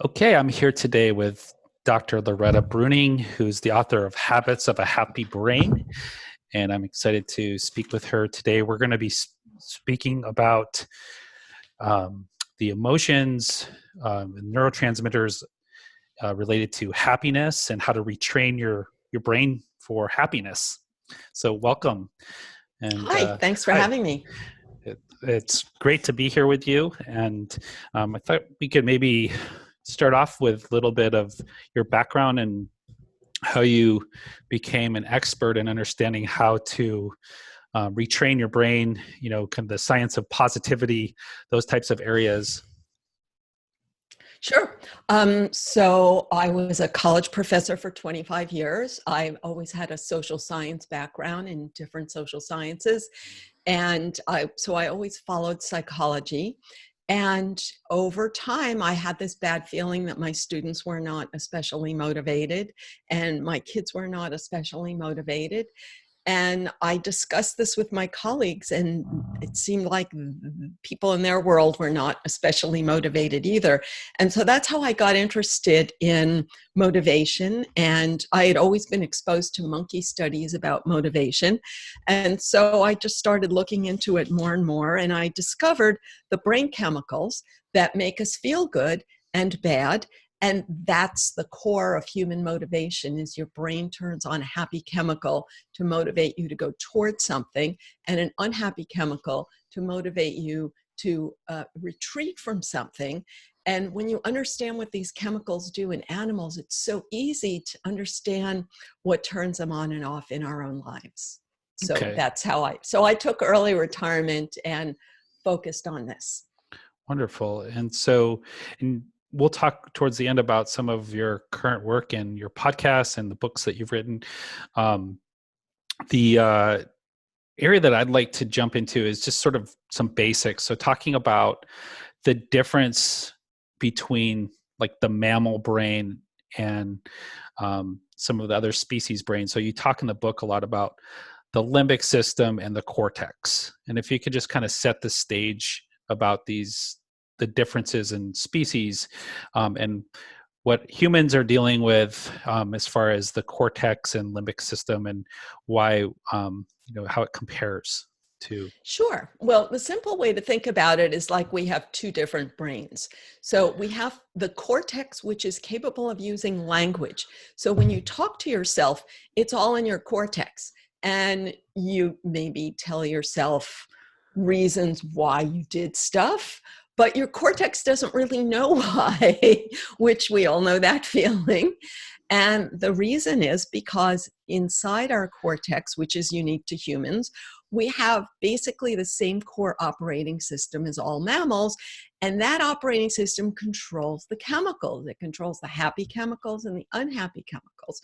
Okay, I'm here today with Dr. Loretta Bruening, who's the author of Habits of a Happy Brain, and I'm excited to speak with her today. We're going to be speaking about the emotions, neurotransmitters related to happiness, and how to retrain your brain for happiness. So, welcome. And Hi, thanks for hi. having me. It's great to be here with you, and I thought we could maybe start off with a little bit of your background and how you became an expert in understanding how to retrain your brain, kind of the science of positivity, those types of areas. Sure. So I was a college professor for 25 years. I've always had a social science background in different social sciences. And so I always followed psychology. And over time, I had this bad feeling that my students were not especially motivated and my kids were not especially motivated. And I discussed this with my colleagues, and it seemed like people in their world were not especially motivated either. And so that's how I got interested in motivation. And I had always been exposed to monkey studies about motivation. And so I just started looking into it more and more. And I discovered the brain chemicals that make us feel good and bad. And that's the core of human motivation, is your brain turns on a happy chemical to motivate you to go towards something, and an unhappy chemical to motivate you to retreat from something. And when you understand what these chemicals do in animals, it's so easy to understand what turns them on and off in our own lives. So Okay. that's how I took early retirement and focused on this. Wonderful. And we'll talk towards the end about some of your current work and your podcasts and the books that you've written. The area that I'd like to jump into is just sort of some basics. So talking about the difference between like the mammal brain and some of the other species brains. So you talk in the book a lot about the limbic system and the cortex. And if you could just kind of set the stage about the differences in species and what humans are dealing with as far as the cortex and limbic system, and why, how it compares to. Sure. Well, the simple way to think about it is like we have two different brains. So we have the cortex, which is capable of using language. So when you talk to yourself, it's all in your cortex. And you maybe tell yourself reasons why you did stuff, but your cortex doesn't really know why, which we all know that feeling. And the reason is because inside our cortex, which is unique to humans, we have basically the same core operating system as all mammals. And that operating system controls the chemicals. It controls the happy chemicals and the unhappy chemicals.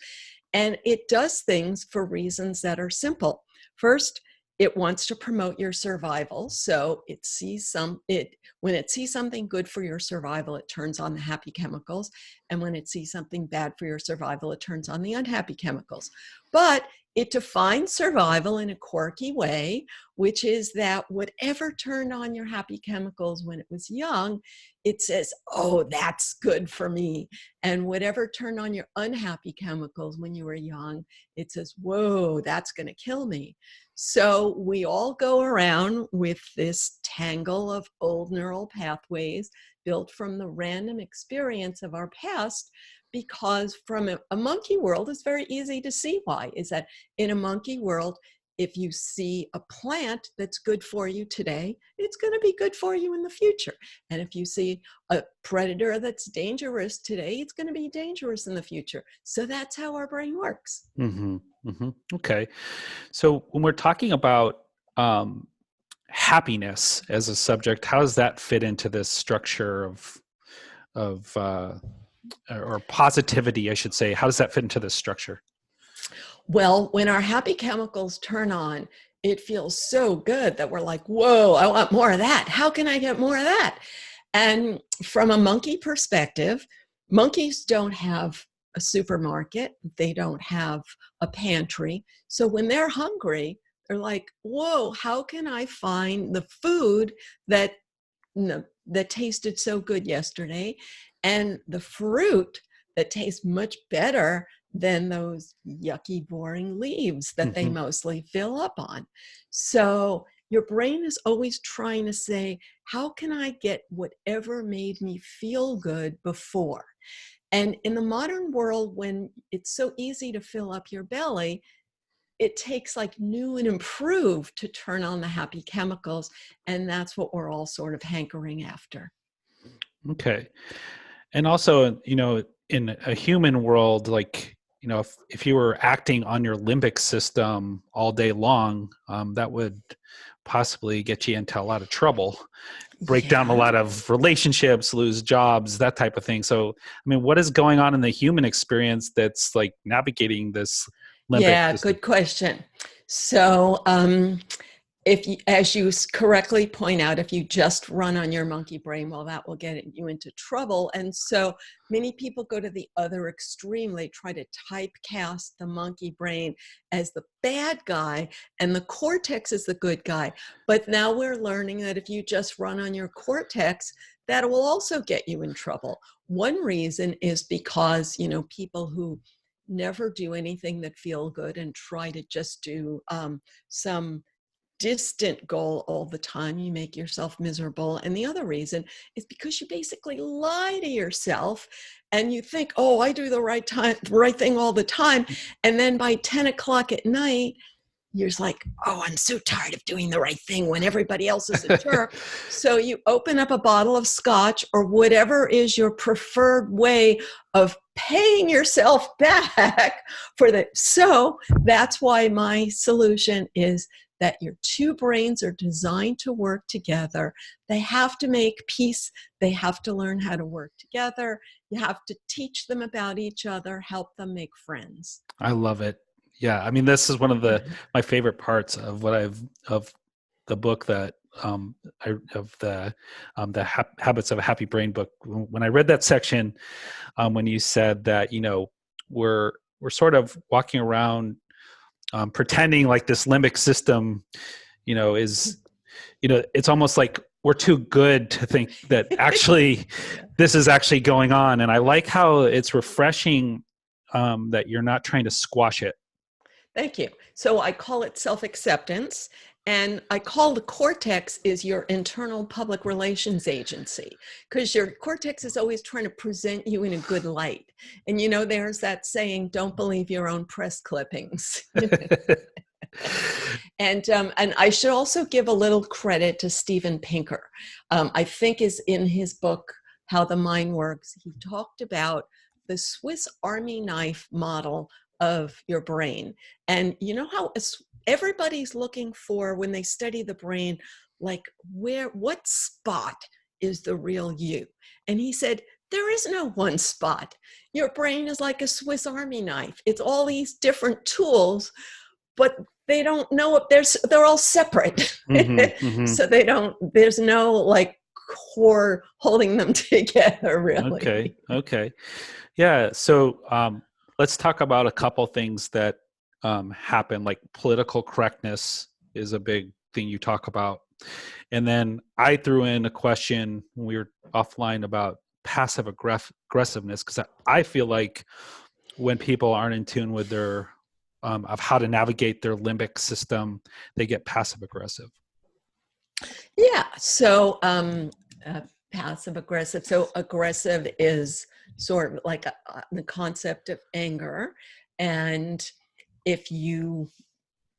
And it does things for reasons that are simple. First, it wants to promote your survival. So when it sees something good for your survival, it turns on the happy chemicals. And when it sees something bad for your survival, it turns on the unhappy chemicals. But it defines survival in a quirky way, which is that whatever turned on your happy chemicals when it was young, it says, oh, that's good for me. And whatever turned on your unhappy chemicals when you were young, it says, whoa, that's going to kill me. So we all go around with this tangle of old neural pathways built from the random experience of our past, because from a monkey world, it's very easy to see why. Is that in a monkey world, if you see a plant that's good for you today, it's going to be good for you in the future. And if you see a predator that's dangerous today, it's going to be dangerous in the future. So that's how our brain works. Mm-hmm, mm-hmm. Okay. So when we're talking about happiness as a subject, how does that fit into this structure of or positivity, I should say? How does that fit into this structure? Well, when our happy chemicals turn on, it feels so good that we're like, whoa, I want more of that. How can I get more of that? And from a monkey perspective, monkeys don't have a supermarket. They don't have a pantry. So when they're hungry, they're like, whoa, how can I find the food that tasted so good yesterday? and the fruit that tastes much better than those yucky, boring leaves that they mostly fill up on. So your brain is always trying to say, how can I get whatever made me feel good before? And in the modern world, when it's so easy to fill up your belly, it takes like new and improved to turn on the happy chemicals. And that's what we're all sort of hankering after. Okay. And also, in a human world, like, if you were acting on your limbic system all day long, that would possibly get you into a lot of trouble, break down a Yeah. lot of relationships, lose jobs, that type of thing. So, I mean, what is going on in the human experience that's like navigating this limbic Yeah, system? good question. So, if you, as you correctly point out, if you just run on your monkey brain, well, that will get you into trouble. And so many people go to the other extreme. They try to typecast the monkey brain as the bad guy and the cortex is the good guy. But now we're learning that if you just run on your cortex, that will also get you in trouble. One reason is because, people who never do anything that feel good and try to just do some distant goal all the time, you make yourself miserable. And the other reason is because you basically lie to yourself and you think, oh, I do the right thing all the time. And then by 10 o'clock at night, you're just like, oh, I'm so tired of doing the right thing when everybody else is a jerk. So you open up a bottle of scotch or whatever is your preferred way of paying yourself back for that. So that's why my solution is that your two brains are designed to work together. They have to make peace. They have to learn how to work together. You have to teach them about each other, help them make friends. I love it. Yeah, I mean, this is one of my favorite parts of of the book that the Habits of a Happy Brain book. When I read that section, when you said that we're sort of walking around pretending like this limbic system, is it's almost like we're too good to think that actually this is actually going on. And I like how it's refreshing that you're not trying to squash it. Thank you. So I call it self-acceptance, and I call the cortex is your internal public relations agency, because your cortex is always trying to present you in a good light. And there's that saying, don't believe your own press clippings. And I should also give a little credit to Steven Pinker. I think is in his book, How the Mind Works, he talked about the Swiss Army knife model of your brain. And how everybody's looking for, when they study the brain, like what spot is the real you? And he said, there is no one spot. Your brain is like a Swiss Army knife. It's all these different tools, but they don't know if they're all separate. So there's no like core holding them together, really. Okay. Yeah. So let's talk about a couple things that happen, like political correctness is a big thing you talk about. And then I threw in a question when we were offline about passive aggressiveness, because I feel like when people aren't in tune with their of how to navigate their limbic system, they get passive aggressive. Yeah. So passive aggressive. So aggressive is sort of like the concept of anger. And if you,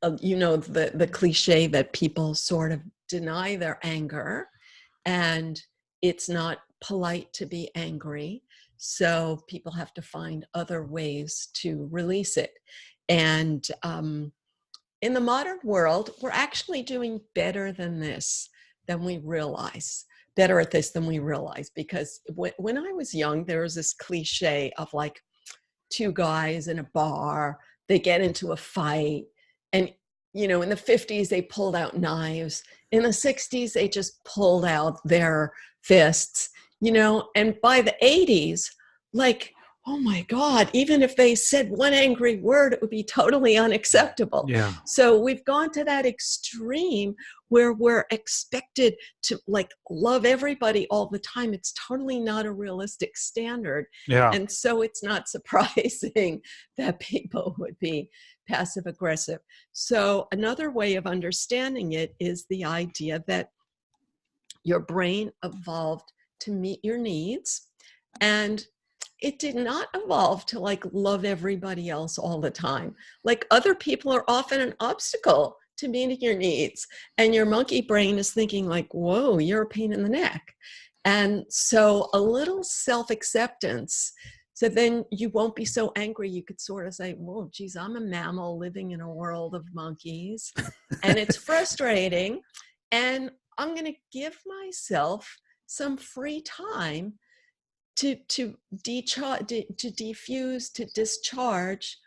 the cliche that people sort of deny their anger, and it's not polite to be angry. So people have to find other ways to release it. And in the modern world, we're actually doing better than this, than we realize. Better at this than we realize. Because when I was young, there was this cliche of like two guys in a bar, they get into a fight. And, in the 50s, they pulled out knives. In the 60s, they just pulled out their fists, and by the 80s, like, oh my God, even if they said one angry word, it would be totally unacceptable. Yeah. So we've gone to that extreme where we're expected to like love everybody all the time. It's totally not a realistic standard. Yeah. And so it's not surprising that people would be passive aggressive. So another way of understanding it is the idea that your brain evolved to meet your needs, and it did not evolve to like love everybody else all the time. Like other people are often an obstacle to meeting your needs. And your monkey brain is thinking like, whoa, you're a pain in the neck. And so a little self-acceptance. So then you won't be so angry. You could sort of say, whoa, geez, I'm a mammal living in a world of monkeys. And it's frustrating. And I'm going to give myself some free time to defuse, to discharge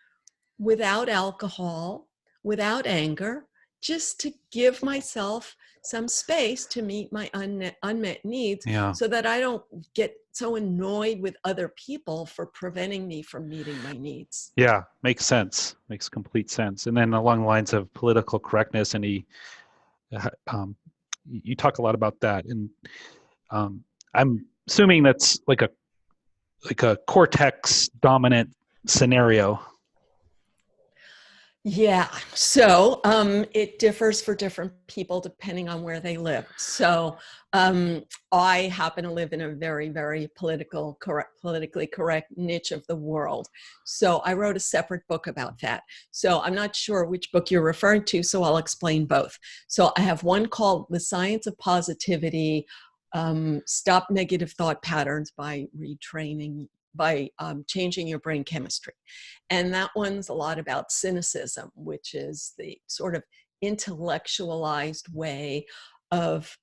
without alcohol, without anger, just to give myself some space to meet my unmet needs, Yeah. so that I don't get so annoyed with other people for preventing me from meeting my needs. Yeah. Makes sense. Makes complete sense. And then along the lines of political correctness, and you talk a lot about that. And I'm assuming that's like a cortex dominant scenario. Yeah, so it differs for different people depending on where they live. So I happen to live in a very, very politically correct niche of the world. So I wrote a separate book about that. So I'm not sure which book you're referring to, so I'll explain both. So I have one called The Science of Positivity, Stop Negative Thought Patterns by changing your brain chemistry. And that one's a lot about cynicism, which is the sort of intellectualized way of.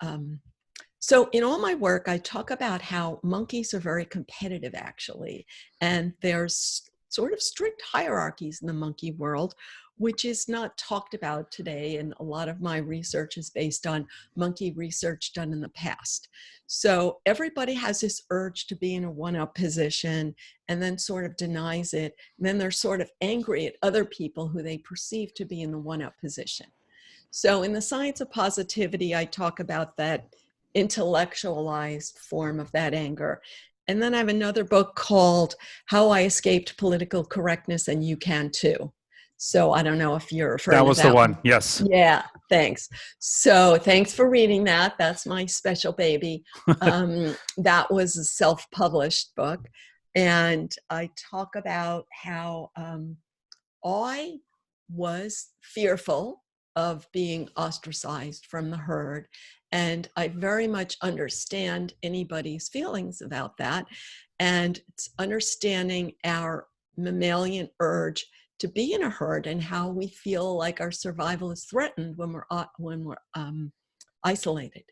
So in all my work, I talk about how monkeys are very competitive, actually. And there's sort of strict hierarchies in the monkey world, which is not talked about today. And a lot of my research is based on monkey research done in the past. So everybody has this urge to be in a one-up position and then sort of denies it. And then they're sort of angry at other people who they perceive to be in the one-up position. So in The Science of Positivity, I talk about that intellectualized form of that anger. And then I have another book called How I Escaped Political Correctness and You Can Too. So I don't know if you're referring to that. That was the one. Yes. Yeah, thanks. So thanks for reading that. That's my special baby. That was a self-published book. And I talk about how I was fearful of being ostracized from the herd. And I very much understand anybody's feelings about that. And it's understanding our mammalian urge to be in a herd and how we feel like our survival is threatened when we're isolated.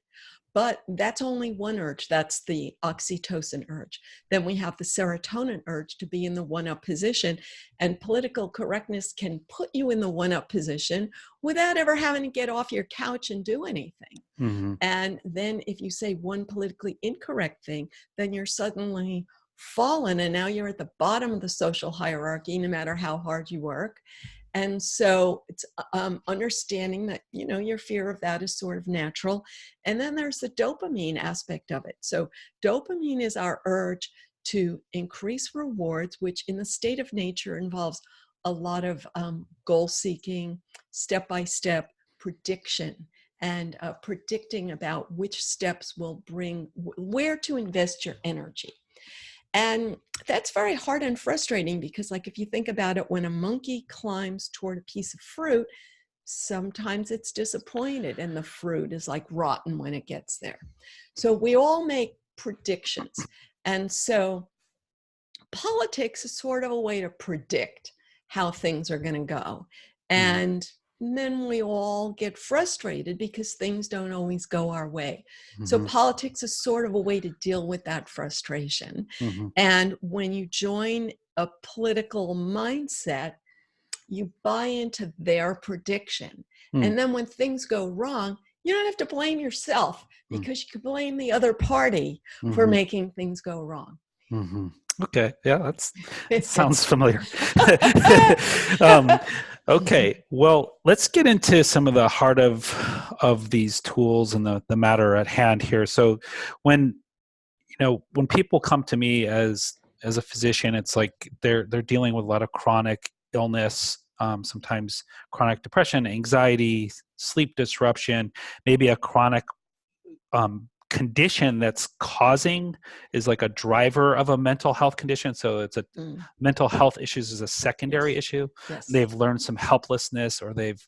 But that's only one urge. That's the oxytocin urge. Then we have the serotonin urge to be in the one-up position. And political correctness can put you in the one-up position without ever having to get off your couch and do anything. Mm-hmm. And then if you say one politically incorrect thing, then you're suddenly fallen, and now you're at the bottom of the social hierarchy, no matter how hard you work. And so it's understanding that, your fear of that is sort of natural. And then there's the dopamine aspect of it. So dopamine is our urge to increase rewards, which in the state of nature involves a lot of goal seeking, step-by-step prediction, and predicting about which steps will bring, where to invest your energy. And that's very hard and frustrating because, like, if you think about it, when a monkey climbs toward a piece of fruit, sometimes it's disappointed and the fruit is like rotten when it gets there. So we all make predictions. And so politics is sort of a way to predict how things are going to go. And then we all get frustrated because things don't always go our way. Mm-hmm. So politics is sort of a way to deal with that frustration. Mm-hmm. And when you join a political mindset, you buy into their prediction. And then when things go wrong, you don't have to blame yourself because you can blame the other party for making things go wrong. Okay. Yeah, that sounds familiar. um, okay. Well, let's get into some of the heart of these tools and the matter at hand here. So when when people come to me as a physician, it's like they're dealing with a lot of chronic illness, sometimes chronic depression, anxiety, sleep disruption, maybe a chronic condition that's causing is like a driver of a mental health condition. So it's a Mm, mental health issues is a secondary yes. issue. Yes. They've learned some helplessness, or they've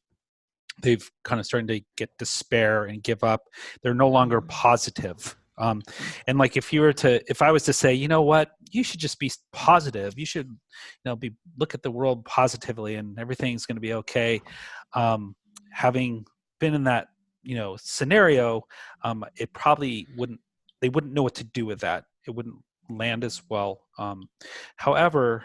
kind of starting to get despair and give up. They're no longer Mm, positive. mm, And like if I was to say, you know what, you should just be positive. You should, look at the world positively, and everything's going to be okay. Having been in that, scenario, it probably wouldn't. They wouldn't know what to do with that. It wouldn't land as well. However,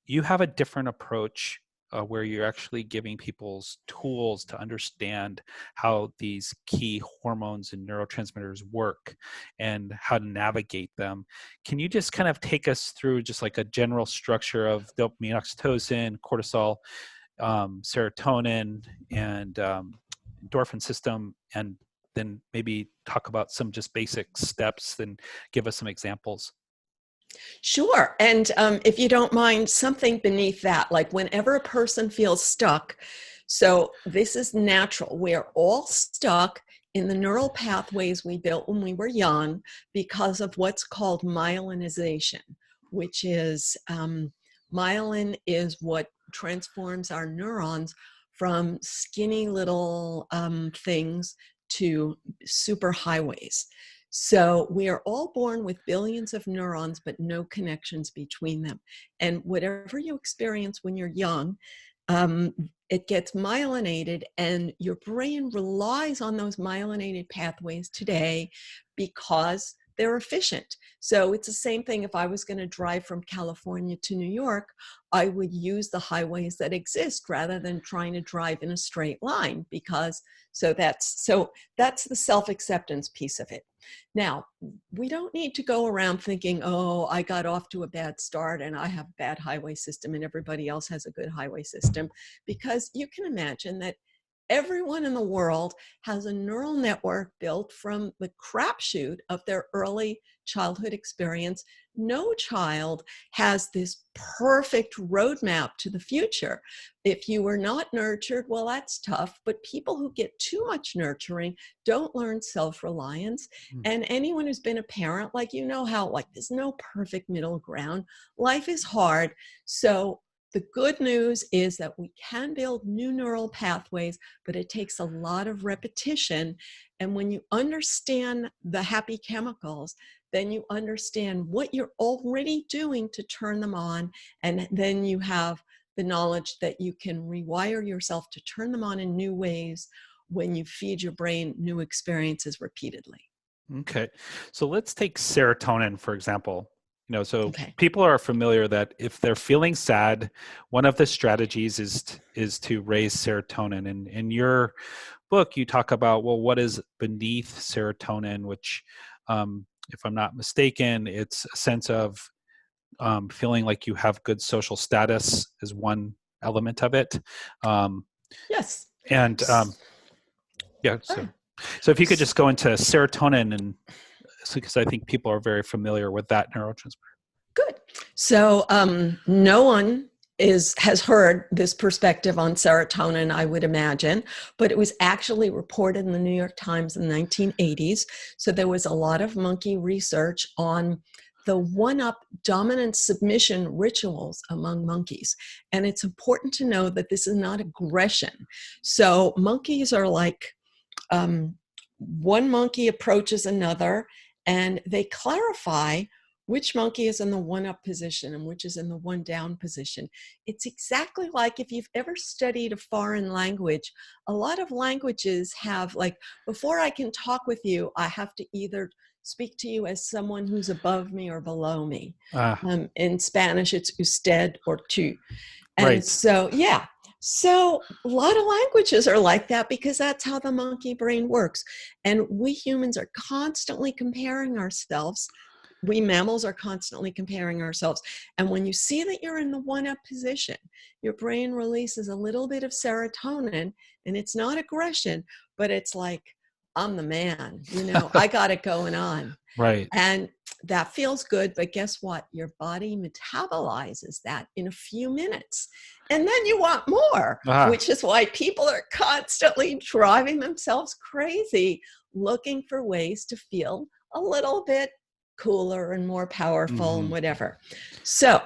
you have a different approach where you're actually giving people's tools to understand how these key hormones and neurotransmitters work and how to navigate them. Can you just kind of take us through just like a general structure of dopamine, oxytocin, cortisol, serotonin, and endorphin system, and then maybe talk about some just basic steps and give us some examples? Sure. And if you don't mind, something beneath that, like whenever a person feels stuck, so this is natural. We're all stuck in the neural pathways we built when we were young because of what's called myelinization, which is myelin is what transforms our neurons from skinny little things to superhighways. So we are all born with billions of neurons, but no connections between them. And whatever you experience when you're young, it gets myelinated, and your brain relies on those myelinated pathways today because they're efficient. So it's the same thing. If I was going to drive from California to New York, I would use the highways that exist rather than trying to drive in a straight line, because that's the self-acceptance piece of it. Now, we don't need to go around thinking, oh, I got off to a bad start and I have a bad highway system and everybody else has a good highway system, because you can imagine that everyone in the world has a neural network built from the crapshoot of their early childhood experience. No child has this perfect roadmap to the future. If you were not nurtured, well, that's tough. But people who get too much nurturing don't learn self-reliance. Mm. And anyone who's been a parent, like, how, like, there's no perfect middle ground. Life is hard. So the good news is that we can build new neural pathways, but it takes a lot of repetition. And when you understand the happy chemicals, then you understand what you're already doing to turn them on. And then you have the knowledge that you can rewire yourself to turn them on in new ways when you feed your brain new experiences repeatedly. Okay. So let's take serotonin, for example. So Okay. people are familiar that if they're feeling sad, one of the strategies is to raise serotonin. And in your book, you talk about, well, what is beneath serotonin, which, if I'm not mistaken, it's a sense of feeling like you have good social status is one element of it. Um, Yes. and yeah, Ah. so if you could just go into serotonin, and because I think people are very familiar with that neurotransmitter. Good. So no one has heard this perspective on serotonin, I would imagine, but it was actually reported in the New York Times in the 1980s. So there was a lot of monkey research on the one-up dominant submission rituals among monkeys. And it's important to know that this is not aggression. So monkeys are like, one monkey approaches another and they clarify which monkey is in the one-up position and which is in the one-down position. It's exactly like if you've ever studied a foreign language. A lot of languages have, like, before I can talk with you, I have to either speak to you as someone who's above me or below me. In Spanish, it's usted or tú. And Right. so, yeah. So a lot of languages are like that because that's how the monkey brain works. And we humans are constantly comparing ourselves we mammals are constantly comparing ourselves. And when you see that you're in the one-up position, your brain releases a little bit of serotonin, and it's not aggression, but it's like, I'm the man, I got it going on. Right. And that feels good, but guess what? Your body metabolizes that in a few minutes. And then you want more, which is why people are constantly driving themselves crazy, looking for ways to feel a little bit cooler and more powerful and whatever. So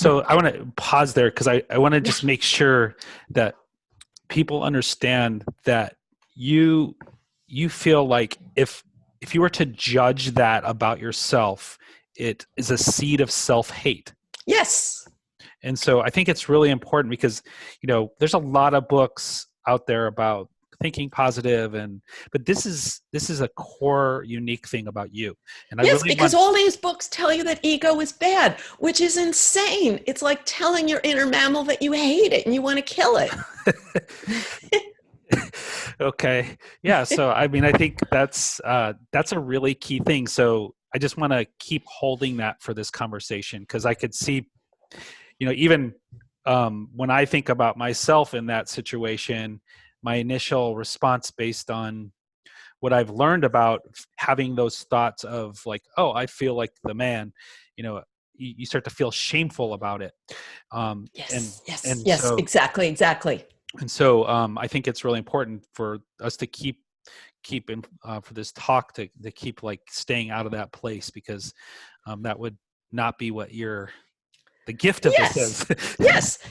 I want to pause there because I want to just make sure that people understand that you feel like if you were to judge that about yourself, it is a seed of self-hate. Yes. And so I think it's really important because, there's a lot of books out there about thinking positive, but this is a core unique thing about you. And yes, because all these books tell you that ego is bad, which is insane. It's like telling your inner mammal that you hate it and you want to kill it. Okay. Yeah. So, I think that's a really key thing. So I just want to keep holding that for this conversation, because I could see, even when I think about myself in that situation, my initial response based on what I've learned about having those thoughts of like, oh, I feel like the man, you start to feel shameful about it. Yes, So, exactly. And so I think it's really important for us to keep in, for this talk to keep like staying out of that place, because that would not be what the gift of this is.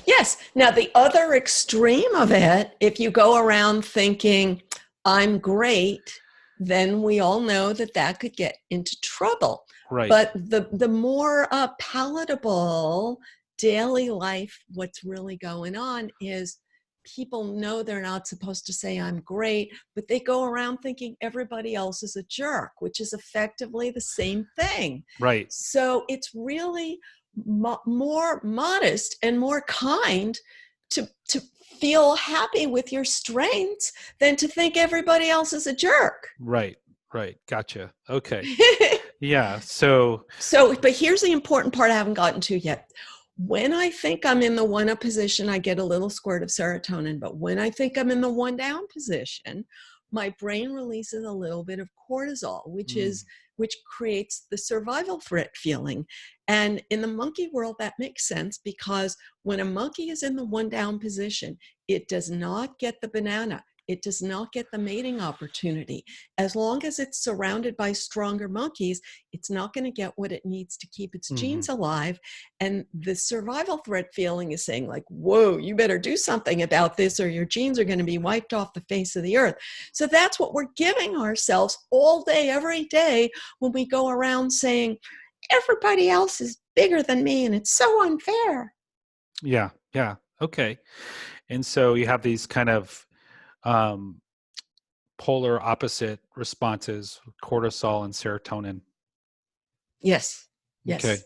Yes. Now, the other extreme of it, if you go around thinking, I'm great, then we all know that could get into trouble. Right. But the more palatable daily life, what's really going on is people know they're not supposed to say I'm great, but they go around thinking everybody else is a jerk, which is effectively the same thing. Right. So it's really more modest and more kind to feel happy with your strengths than to think everybody else is a jerk. Right. Gotcha. Okay. Yeah. So, but here's the important part I haven't gotten to yet. When I think I'm in the one up position, I get a little squirt of serotonin. But when I think I'm in the one down position, my brain releases a little bit of cortisol, which creates the survival threat feeling. And in the monkey world, that makes sense, because when a monkey is in the one down position, it does not get the banana. It does not get the mating opportunity. As long as it's surrounded by stronger monkeys, it's not going to get what it needs to keep its genes alive. And the survival threat feeling is saying like, whoa, you better do something about this or your genes are going to be wiped off the face of the earth. So that's what we're giving ourselves all day, every day, when we go around saying, everybody else is bigger than me and it's so unfair. Yeah. Okay. And so you have these kind of polar opposite responses, cortisol and serotonin. Yes. Okay.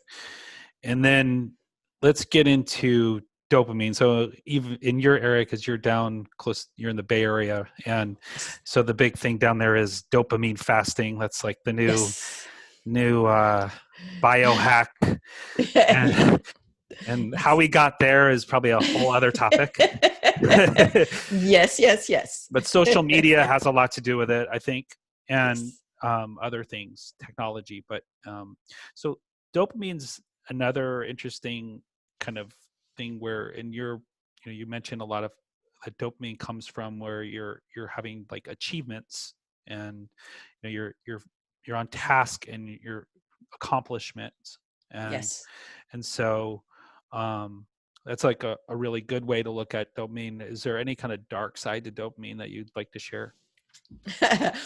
And then let's get into dopamine. So even in your area, because you're down close, you're in the Bay Area, and so the big thing down there is dopamine fasting. That's like the new biohack. And how we got there is probably a whole other topic. Yes. But social media has a lot to do with it, I think, and other things, technology. But so dopamine's another interesting kind of thing where in you mentioned a lot of dopamine comes from where you're having like achievements, and you're on task and your accomplishments, and so that's like a really good way to look at dopamine. Is there any kind of dark side to dopamine that you'd like to share?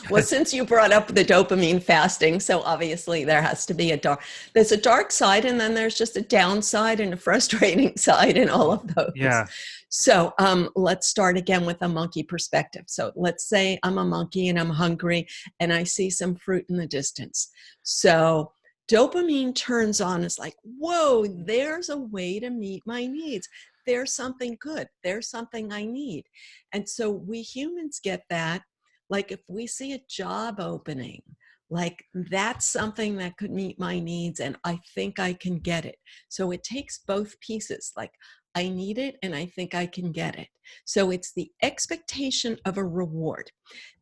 Well, since you brought up the dopamine fasting, so obviously there's a dark side, and then there's just a downside and a frustrating side in all of those. Yeah. So let's start again with a monkey perspective. So let's say I'm a monkey and I'm hungry and I see some fruit in the distance. So dopamine turns on. It's like, whoa, there's a way to meet my needs. There's something good. There's something I need. And so we humans get that. Like if we see a job opening, like that's something that could meet my needs and I think I can get it. So it takes both pieces, like I need it and I think I can get it. So it's the expectation of a reward.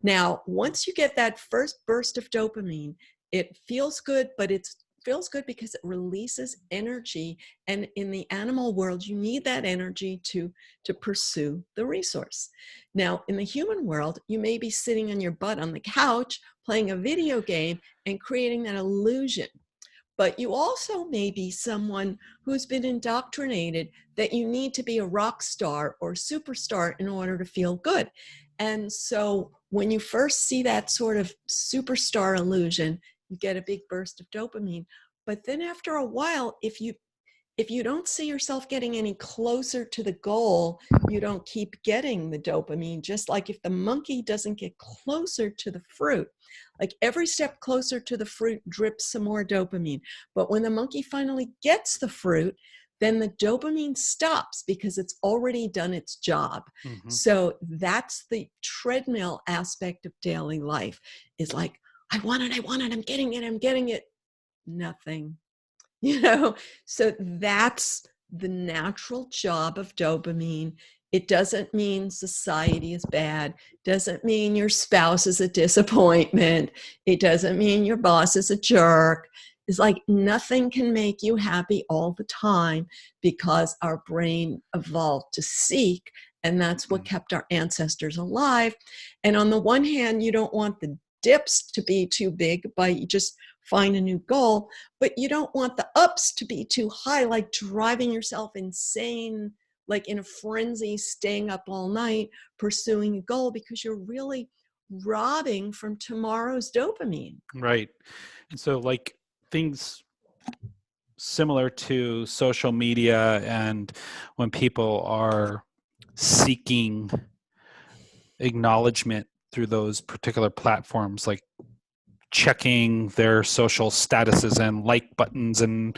Now, once you get that first burst of dopamine, it feels good, but it feels good because it releases energy. And in the animal world, you need that energy to pursue the resource. Now, in the human world, you may be sitting on your butt on the couch, playing a video game and creating that illusion. But you also may be someone who's been indoctrinated that you need to be a rock star or superstar in order to feel good. And so when you first see that sort of superstar illusion, you get a big burst of dopamine. But then after a while, if you don't see yourself getting any closer to the goal, you don't keep getting the dopamine. Just like if the monkey doesn't get closer to the fruit, like every step closer to the fruit drips some more dopamine. But when the monkey finally gets the fruit, then the dopamine stops because it's already done its job. Mm-hmm. So that's the treadmill aspect of daily life, is like, I want it, I'm getting it. Nothing. So that's the natural job of dopamine. It doesn't mean society is bad, doesn't mean your spouse is a disappointment, it doesn't mean your boss is a jerk. It's like nothing can make you happy all the time because our brain evolved to seek, and that's what kept our ancestors alive. And on the one hand, you don't want the dips to be too big by just find a new goal, but you don't want the ups to be too high, like driving yourself insane, like in a frenzy, staying up all night, pursuing a goal, because you're really robbing from tomorrow's dopamine. Right. And so like things similar to social media, and when people are seeking acknowledgement through those particular platforms, like checking their social statuses and like buttons and,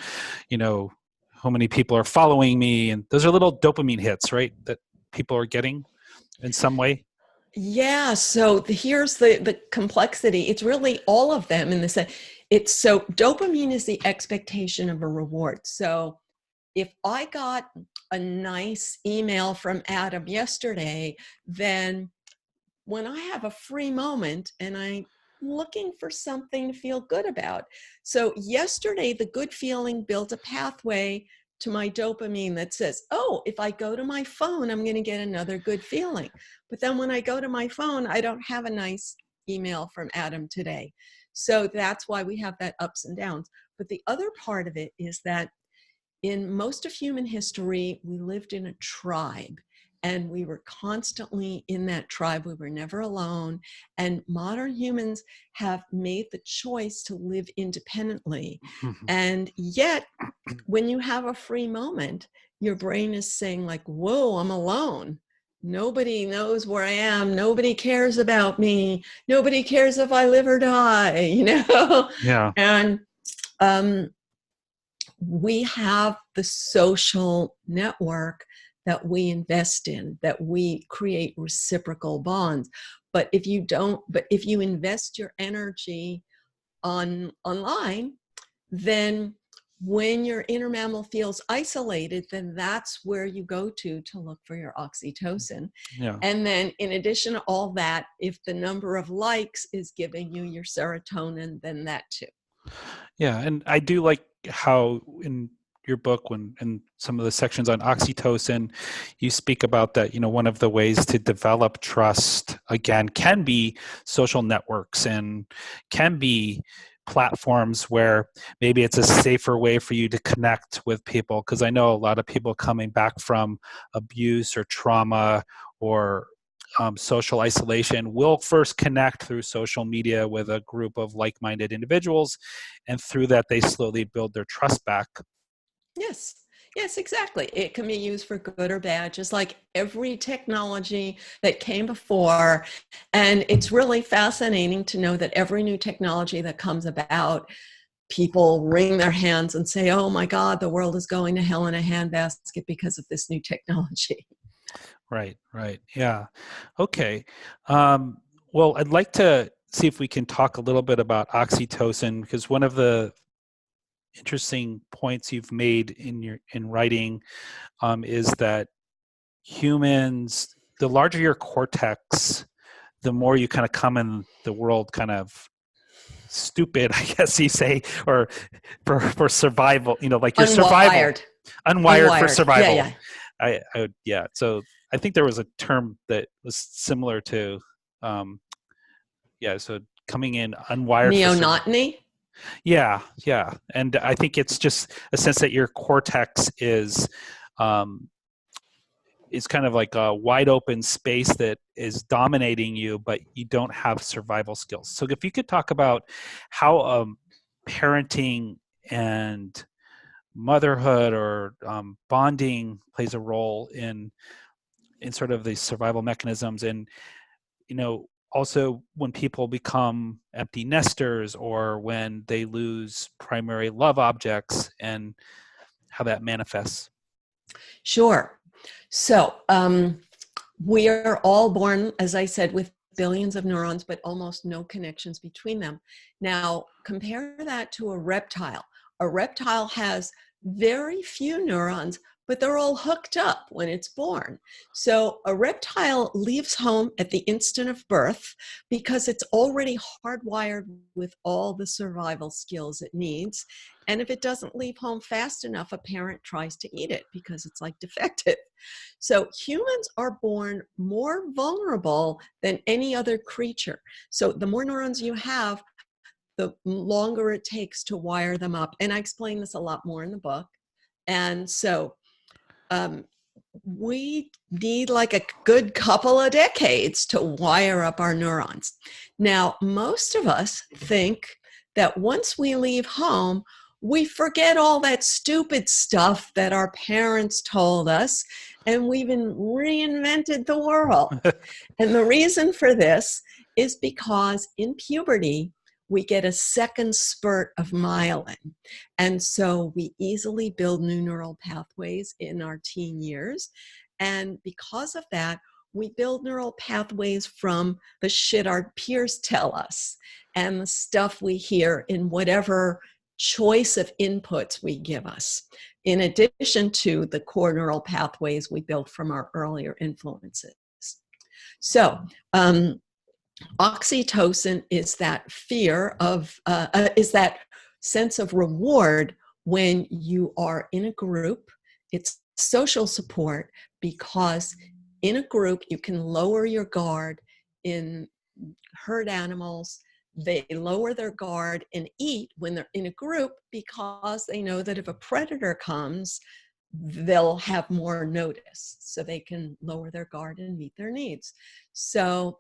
how many people are following me. And those are little dopamine hits, right? That people are getting in some way. Yeah, so here's the complexity. It's really all of them in the sense. It's so dopamine is the expectation of a reward. So if I got a nice email from Adam yesterday, then when I have a free moment and I'm looking for something to feel good about. So yesterday, the good feeling built a pathway to my dopamine that says, oh, if I go to my phone, I'm going to get another good feeling. But then when I go to my phone, I don't have a nice email from Adam today. So that's why we have that ups and downs. But the other part of it is that in most of human history, we lived in a tribe and we were constantly in that tribe. We were never alone. And modern humans have made the choice to live independently. And yet, when you have a free moment, your brain is saying like, whoa, I'm alone. Nobody knows where I am. Nobody cares about me. Nobody cares if I live or die, Yeah. And we have the social network that we invest in, that we create reciprocal bonds. But if you invest your energy online, then when your inner mammal feels isolated, then that's where you go to look for your oxytocin. Yeah. And then in addition to all that, if the number of likes is giving you your serotonin, then that too. Yeah. And I do like how in your book, in some of the sections on oxytocin, you speak about that, one of the ways to develop trust, again, can be social networks and can be platforms where maybe it's a safer way for you to connect with people. Because I know a lot of people coming back from abuse or trauma or social isolation will first connect through social media with a group of like-minded individuals, and through that they slowly build their trust back. Yes, exactly. It can be used for good or bad, just like every technology that came before. And it's really fascinating to know that every new technology that comes about, people wring their hands and say, oh my God, the world is going to hell in a handbasket because of this new technology. Right. Yeah. Okay. Well, I'd like to see if we can talk a little bit about oxytocin, because one of the interesting points you've made in writing is that humans, the larger your cortex, the more you kind of come in the world kind of stupid, I guess you say, or for survival, like your survival, Unwired. unwired for Unwired. Yeah, survival. yeah. Yeah. So I think there was a term that was similar to, so coming in unwired for survival. Neonotony. Yeah, yeah, and I think it's just a sense that your cortex um, is kind of like a wide open space that is dominating you, but you don't have survival skills. So if you could talk about how parenting and motherhood or bonding plays a role in sort of these survival mechanisms, and also when people become empty nesters or when they lose primary love objects, and how that manifests. Sure. So we are all born, as I said, with billions of neurons, but almost no connections between them. Now, compare that to a reptile. A reptile has very few neurons, but they're all hooked up when it's born. So a reptile leaves home at the instant of birth because it's already hardwired with all the survival skills it needs. And if it doesn't leave home fast enough, a parent tries to eat it because it's like defective. So humans are born more vulnerable than any other creature. So the more neurons you have, the longer it takes to wire them up. And I explain this a lot more in the book. And so we need like a good couple of decades to wire up our neurons. Now, most of us think that once we leave home, we forget all that stupid stuff that our parents told us, and we've reinvented the world. And the reason for this is because in puberty, we get a second spurt of myelin. And so we easily build new neural pathways in our teen years. And because of that, we build neural pathways from the shit our peers tell us and the stuff we hear in whatever choice of inputs we give us, in addition to the core neural pathways we built from our earlier influences. So, oxytocin is that fear of, is that sense of reward when you are in a group. It's social support because in a group you can lower your guard. In herd animals, they lower their guard and eat when they're in a group because they know that if a predator comes, they'll have more notice, so they can lower their guard and meet their needs. So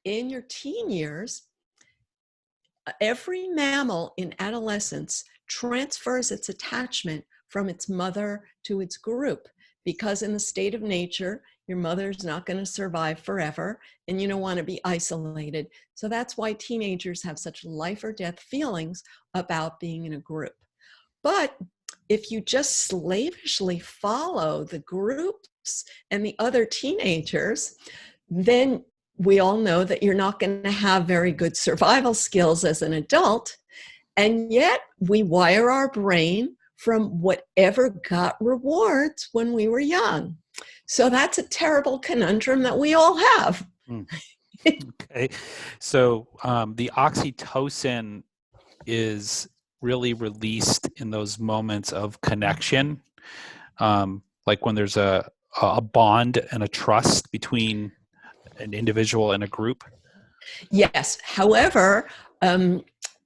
in your teen years, every mammal in adolescence transfers its attachment from its mother to its group, because in the state of nature, your mother's not going to survive forever and you don't want to be isolated. So that's why teenagers have such life or death feelings about being in a group. But if you just slavishly follow the groups and the other teenagers, then we all know that you're not going to have very good survival skills as an adult. And yet we wire our brain from whatever got rewards when we were young. So that's a terrible conundrum that we all have. Okay. So the oxytocin is really released in those moments of connection, like when there's a bond and a trust between an individual and a group. Yes. However,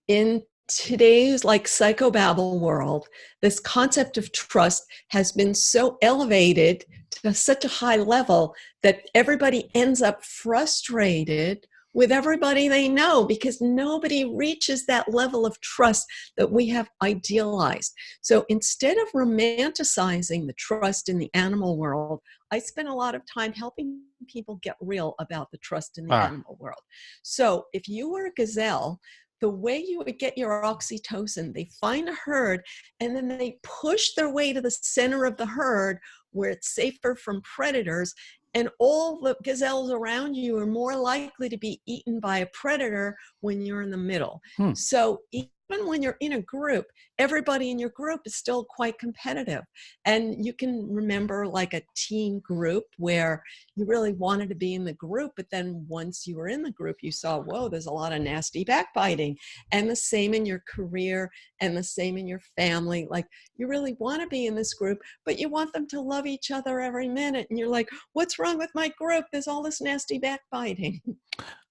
in today's like psychobabble world, this concept of trust has been so elevated to such a high level that everybody ends up frustrated with everybody they know because nobody reaches that level of trust that we have idealized. So instead of romanticizing the trust in the animal world, I spend a lot of time helping people get real about the trust in the animal world. So if you were a gazelle, the way you would get your oxytocin, they find a herd and then they push their way to the center of the herd where it's safer from predators. and all the gazelles around you are more likely to be eaten by a predator when you're in the middle. Hmm. So even when you're in a group, everybody in your group is still quite competitive. And you can remember like a teen group where you really wanted to be in the group, but then once you were in the group, you saw, whoa, there's a lot of nasty backbiting. And the same in your career and the same in your family. Like, you really want to be in this group, but you want them to love each other every minute. And you're like, what's wrong with my group? There's all this nasty backbiting.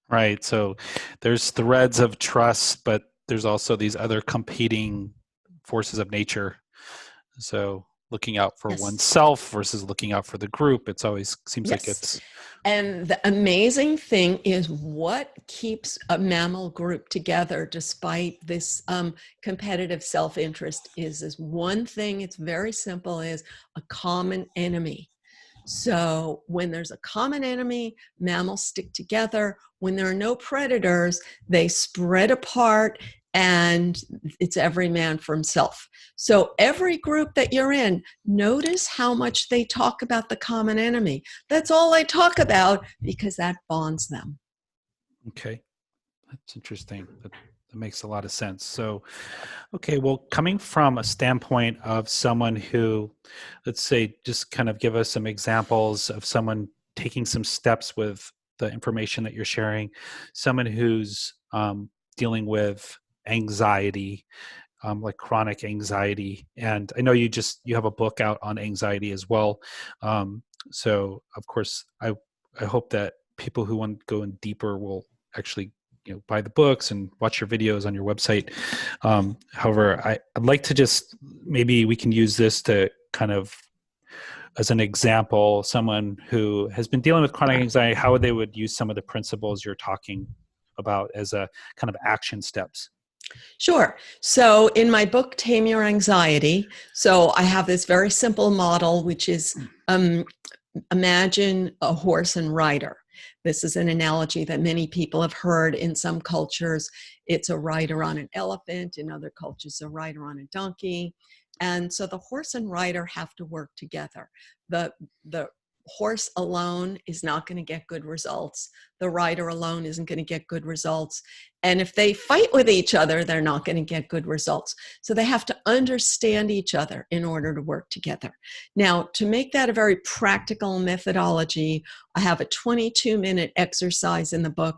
Right. So there's threads of trust, but there's also these other competing forces of nature. So looking out for Yes. oneself versus looking out for the group, it's always seems like Yes. it's And the amazing thing is what keeps a mammal group together despite this competitive self-interest is one thing, it's very simple, is a common enemy. So when there's a common enemy, mammals stick together. When there are no predators, they spread apart, and it's every man for himself. So every group that you're in, notice how much they talk about the common enemy. That's all they talk about because that bonds them. okay. That's interesting. That makes a lot of sense. So, okay, well, coming from a standpoint of someone who, let's say, just kind of give us some examples of someone taking some steps with the information that you're sharing, someone who's dealing with anxiety, like chronic anxiety. And I know you have a book out on anxiety as well. So of course, I hope that people who want to go in deeper will actually buy the books and watch your videos on your website. However, I'd like to just maybe we can use this to kind of as an example, someone who has been dealing with chronic anxiety, how they would use some of the principles you're talking about as a kind of action steps. Sure. So in my book, Tame Your Anxiety, so I have this very simple model, which is imagine a horse and rider. This is an analogy that many people have heard. In some cultures, it's a rider on an elephant. In other cultures, a rider on a donkey. And so the horse and rider have to work together. The horse alone is not going to get good results. The rider alone isn't going to get good results. And if they fight with each other, they're not going to get good results. So they have to understand each other in order to work together. Now, to make that a very practical methodology, I have a 22-minute exercise in the book.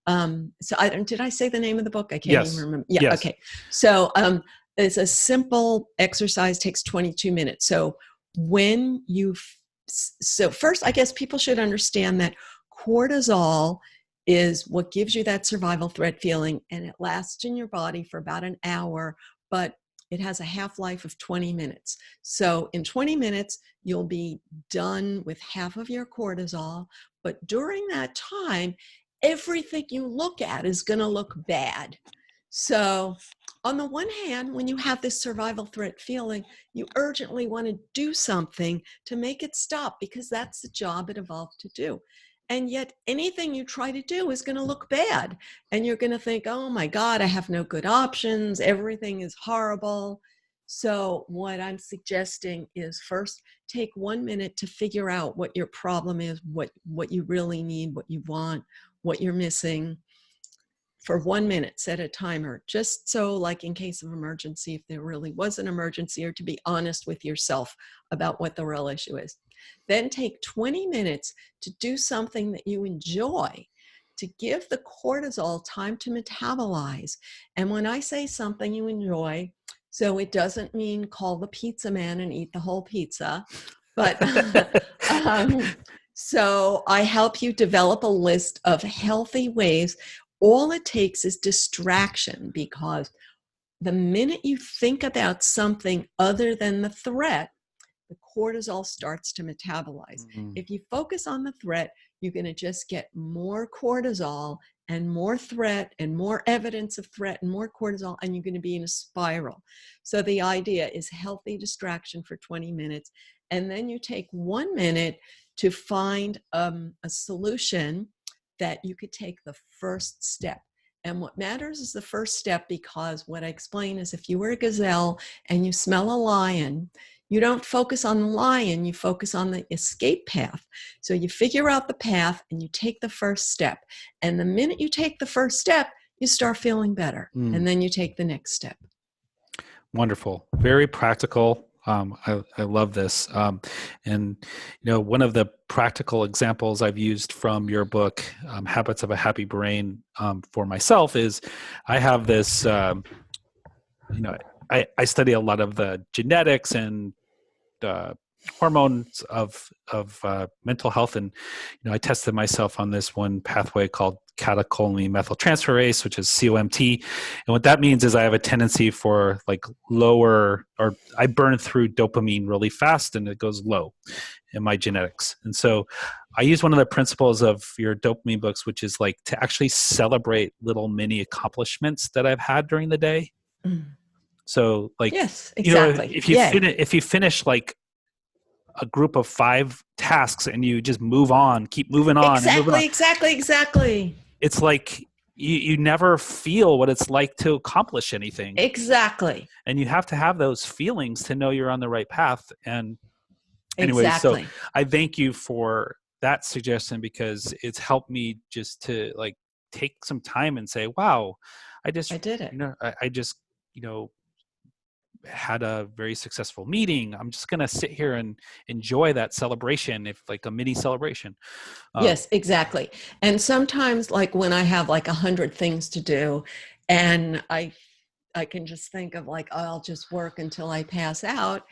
Did I say the name of the book? I can't even remember. Yeah, yes. Okay. So it's a simple exercise, takes 22 minutes. So first, I guess people should understand that cortisol is what gives you that survival threat feeling, and it lasts in your body for about an hour, but it has a half-life of 20 minutes. So in 20 minutes, you'll be done with half of your cortisol, but during that time, everything you look at is going to look bad. So on the one hand, when you have this survival threat feeling, you urgently want to do something to make it stop because that's the job it evolved to do. And yet anything you try to do is going to look bad. And you're going to think, oh my God, I have no good options. Everything is horrible. So what I'm suggesting is first take 1 minute to figure out what your problem is, what you really need, what you want, what you're missing. For 1 minute, set a timer, just so like in case of emergency, if there really was an emergency, or to be honest with yourself about what the real issue is. Then take 20 minutes to do something that you enjoy, to give the cortisol time to metabolize. And when I say something you enjoy, so it doesn't mean call the pizza man and eat the whole pizza, but so I help you develop a list of healthy ways. All it takes is distraction, because the minute you think about something other than the threat, the cortisol starts to metabolize. Mm-hmm. If you focus on the threat, you're going to just get more cortisol and more threat and more evidence of threat and more cortisol, and you're going to be in a spiral. So the idea is healthy distraction for 20 minutes, and then you take 1 minute to find a solution that you could take the first step. And what matters is the first step, because what I explain is if you were a gazelle and you smell a lion, You don't focus on the lion, you focus on the escape path. So you figure out the path and you take the first step. And the minute you take the first step, you start feeling better. And then you take the next step. Wonderful. Very practical. I love this. And, one of the practical examples I've used from your book, Habits of a Happy Brain, for myself is I have this, I study a lot of the genetics and hormones of mental health, and I tested myself on this one pathway called catecholaminerase methyltransferase, which is COMT, and what that means is I have a tendency for I burn through dopamine really fast, and it goes low in my genetics. And so I use one of the principles of your dopamine books, which is like to actually celebrate little mini accomplishments that I've had during the day. So yes, exactly. If you finish like a group of 5 tasks and you just move on, keep moving on. Exactly. It's like you never feel what it's like to accomplish anything. Exactly. And you have to have those feelings to know you're on the right path. And anyway, so I thank you for that suggestion, because it's helped me just to like take some time and say, wow, I did it. I just, had a very successful meeting. I'm just going to sit here and enjoy that celebration, if like a mini celebration. Yes, exactly. And sometimes like when I have like 100 things to do and I can just think of like, oh, I'll just work until I pass out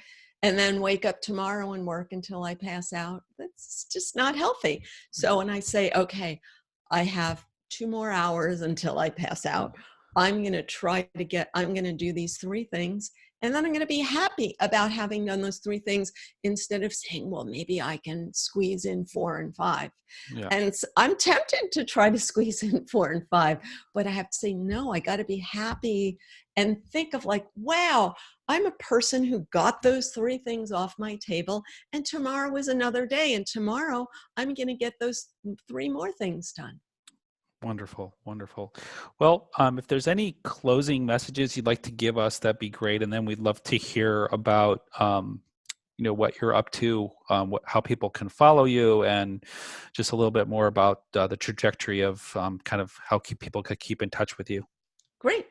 and then wake up tomorrow and work until I pass out. That's just not healthy. So when I say, okay, I have 2 more hours until I pass out, I'm going to do these 3 things. And then I'm going to be happy about having done those 3 things instead of saying, well, maybe I can squeeze in 4 and 5. Yeah. And I'm tempted to try to squeeze in 4 and 5, but I have to say, no, I got to be happy and think of like, wow, I'm a person who got those 3 things off my table, and tomorrow is another day. And tomorrow I'm going to get those 3 more things done. Wonderful. Well, if there's any closing messages you'd like to give us, that'd be great. And then we'd love to hear about, what you're up to, how people can follow you, and just a little bit more about the trajectory of kind of how people could keep in touch with you. Great.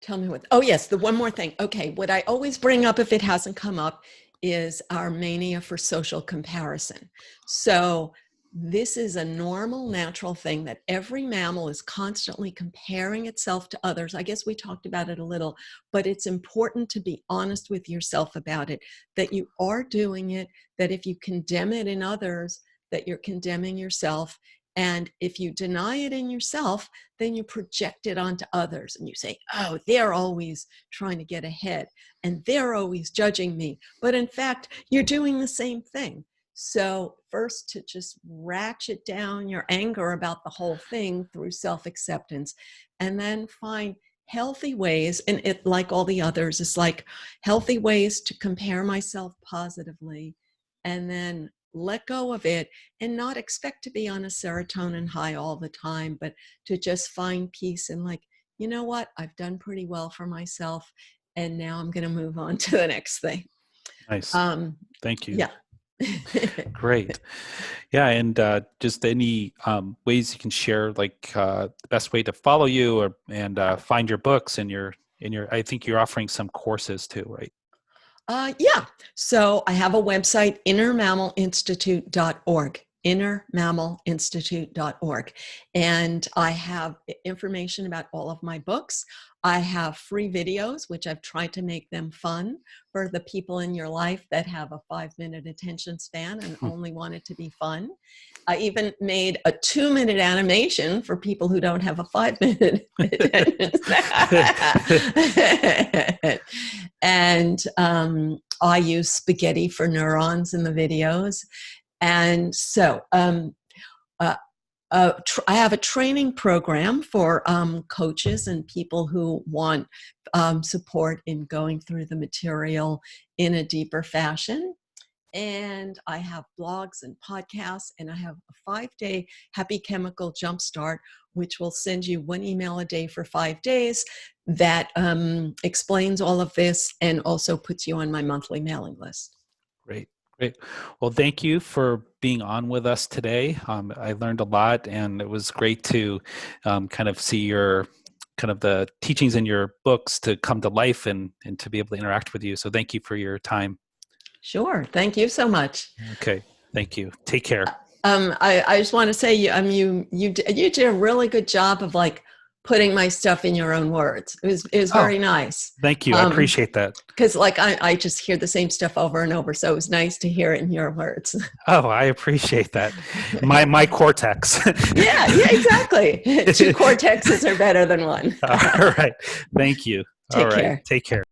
Tell me what. Oh, yes. The one more thing. Okay. What I always bring up if it hasn't come up is our mania for social comparison. So this is a normal, natural thing that every mammal is constantly comparing itself to others. I guess we talked about it a little, but it's important to be honest with yourself about it, that you are doing it, that if you condemn it in others, that you're condemning yourself. And if you deny it in yourself, then you project it onto others and you say, oh, they're always trying to get ahead and they're always judging me. But in fact, you're doing the same thing. So first, to just ratchet down your anger about the whole thing through self-acceptance, and then find healthy ways, and it, like all the others, is like healthy ways to compare myself positively, and then let go of it and not expect to be on a serotonin high all the time, but to just find peace and like, you know what, I've done pretty well for myself, and now I'm going to move on to the next thing. Nice. Thank you. Yeah. Great. Yeah. And just any ways you can share, like the best way to follow you and find your books and I think you're offering some courses too, right? Yeah. So I have a website, innermammalinstitute.org. innermammalinstitute.org. And I have information about all of my books. I have free videos, which I've tried to make them fun for the people in your life that have a 5-minute attention span and only want it to be fun. I even made a 2-minute animation for people who don't have a 5-minute attention span. And I use spaghetti for neurons in the videos. And so I have a training program for coaches and people who want support in going through the material in a deeper fashion. And I have blogs and podcasts, and I have a 5-day Happy Chemical Jumpstart, which will send you 1 email a day for 5 days that explains all of this and also puts you on my monthly mailing list. Great. Great. Well, thank you for being on with us today. I learned a lot, and it was great to kind of see your kind of the teachings in your books to come to life and to be able to interact with you. So thank you for your time. Sure. Thank you so much. Okay. Thank you. Take care. I just want to say you did a really good job of like putting my stuff in your own words. It was very nice. Thank you. I appreciate that. Because like I just hear the same stuff over and over, so it was nice to hear it in your words. Oh, I appreciate that. My cortex. Yeah, exactly. 2 cortexes are better than 1. All right. Thank you. Take care. Take care.